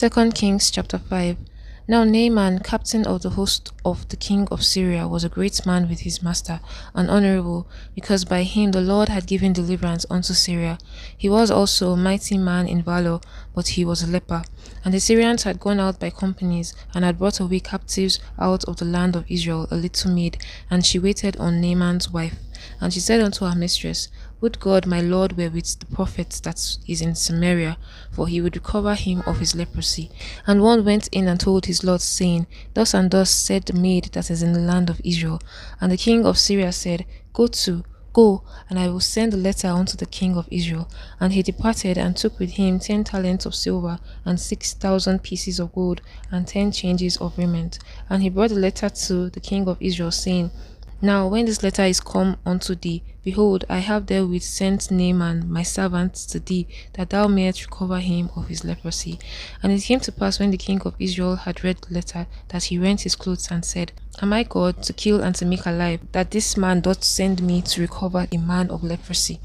Second Kings chapter 5. Now Naaman, captain of the host of the king of Syria, was a great man with his master, and honorable, because by him the Lord had given deliverance unto Syria. He was also a mighty man in valor, but he was a leper. And the Syrians had gone out by companies, and had brought away captives out of the land of Israel a little maid, and she waited on Naaman's wife. And she said unto her mistress, Would God my Lord were with the prophet that is in Samaria, for he would recover him of his leprosy. And one went in and told his lord, saying, Thus and thus said the maid that is in the land of Israel. And the king of Syria said, Go, and I will send a letter unto the king of Israel. And he departed, and took with him 10 talents of silver, and 6,000 pieces of gold, and 10 changes of raiment. And he brought the letter to the king of Israel, saying, Now when this letter is come unto thee, behold, I have therewith sent Naaman my servant to thee, that thou mayest recover him of his leprosy. And it came to pass, when the king of Israel had read the letter, that he rent his clothes, and said, Am I God to kill and to make alive, that this man doth send me to recover a man of leprosy?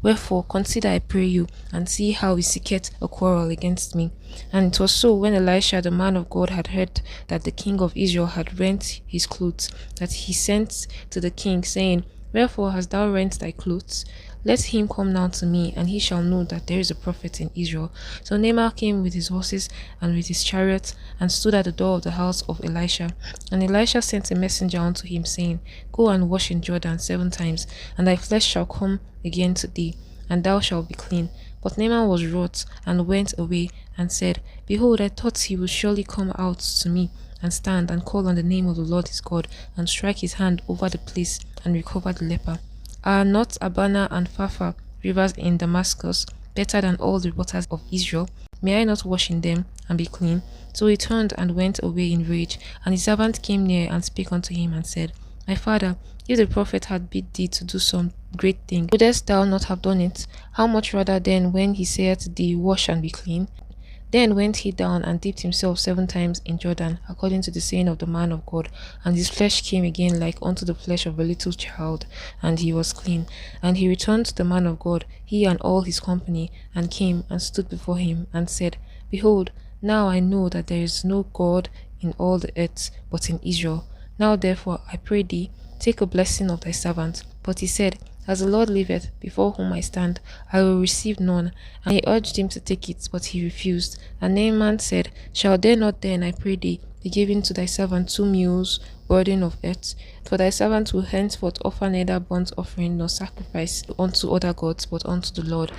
Wherefore consider, I pray you, and see how he seeketh a quarrel against me. And it was so, when Elisha the man of God had heard that the king of Israel had rent his clothes, that he sent to the king, saying, Wherefore hast thou rent thy clothes? Let him come now to me, and he shall know that there is a prophet in Israel. So Naaman came with his horses and with his chariot, and stood at the door of the house of Elisha. And Elisha sent a messenger unto him, saying, Go and wash in Jordan 7 times, and thy flesh shall come again to thee, and thou shalt be clean. But Naaman was wroth, and went away, and said, Behold, I thought he would surely come out to me, and stand, and call on the name of the Lord his God, and strike his hand over the place, and recover the leper. Are not Abana and Pharpar rivers in Damascus better than all the waters of Israel? May I not wash in them, and be clean? So he turned and went away in rage. And his servant came near, and spake unto him, and said, My father, if the prophet had bid thee to do some great thing, wouldest thou not have done it? How much rather then, when he saith to thee, Wash and be clean? Then went he down and dipped himself 7 times in Jordan, according to the saying of the man of God, and his flesh came again like unto the flesh of a little child, and he was clean. And he returned to the man of God, he and all his company, and came and stood before him, and said, Behold, now I know that there is no God in all the earth but in Israel. Now therefore, I pray thee, take a blessing of thy servant. But he said, As the Lord liveth, before whom I stand, I will receive none. And he urged him to take it, but he refused. And Naaman said, Shall there not then, I pray thee, be given to thy servant 2 mules, burden of earth? For thy servant will henceforth offer neither burnt offering nor sacrifice unto other gods, but unto the Lord.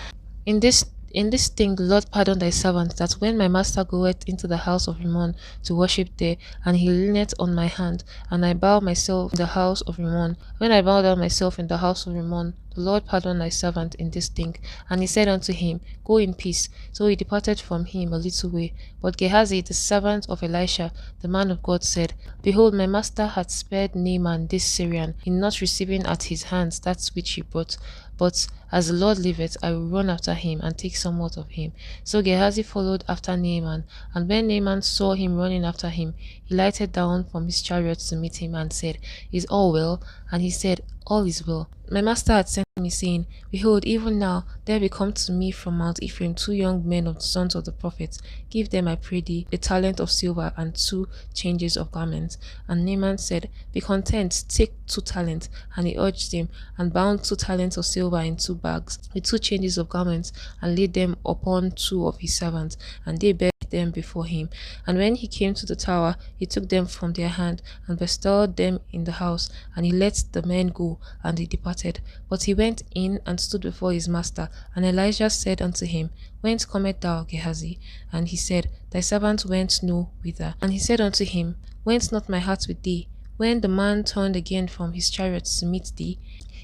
In this thing the Lord pardon thy servant, that when my master goeth into the house of Rimmon to worship there, and he leaneth on my hand, and I bow myself in the house of Rimmon, when I bow down myself in the house of Rimmon, the Lord pardon thy servant in this thing. And he said unto him, Go in peace. So he departed from him a little way. But Gehazi, the servant of Elisha, the man of God, said, Behold, my master hath spared Naaman this Syrian, in not receiving at his hands that which he brought. But as the Lord liveth, I will run after him, and take somewhat of him. So Gehazi followed after Naaman, and when Naaman saw him running after him, he lighted down from his chariot to meet him, and said, Is all well? And he said, All is well. My master had sent me, saying, Behold, even now there be come to me from Mount Ephraim 2 young men of the sons of the prophets. Give them, I pray thee, a talent of silver, and 2 changes of garments. And Naaman said, Be content, take 2 talents. And he urged him, and bound 2 talents of silver in 2 bags, with 2 changes of garments, and laid them upon 2 of his servants, and they bare them before him. And when he came to the tower, he took them from their hand, and bestowed them in the house, and he let the men go, and they departed. But he went in and stood before his master. And Elijah said unto him, Whence comest thou, Gehazi? And he said, Thy servant went no whither. And he said unto him, Went not my heart with thee, when the man turned again from his chariot to meet thee?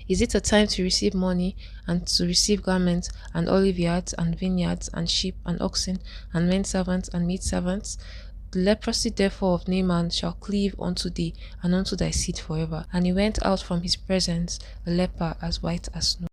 Is it a time to receive money, and to receive garments, and olive yards, and vineyards, and sheep, and oxen, and men servants, and maid servants? The leprosy therefore of Naaman shall cleave unto thee, and unto thy seed forever. And he went out from his presence, a leper as white as snow.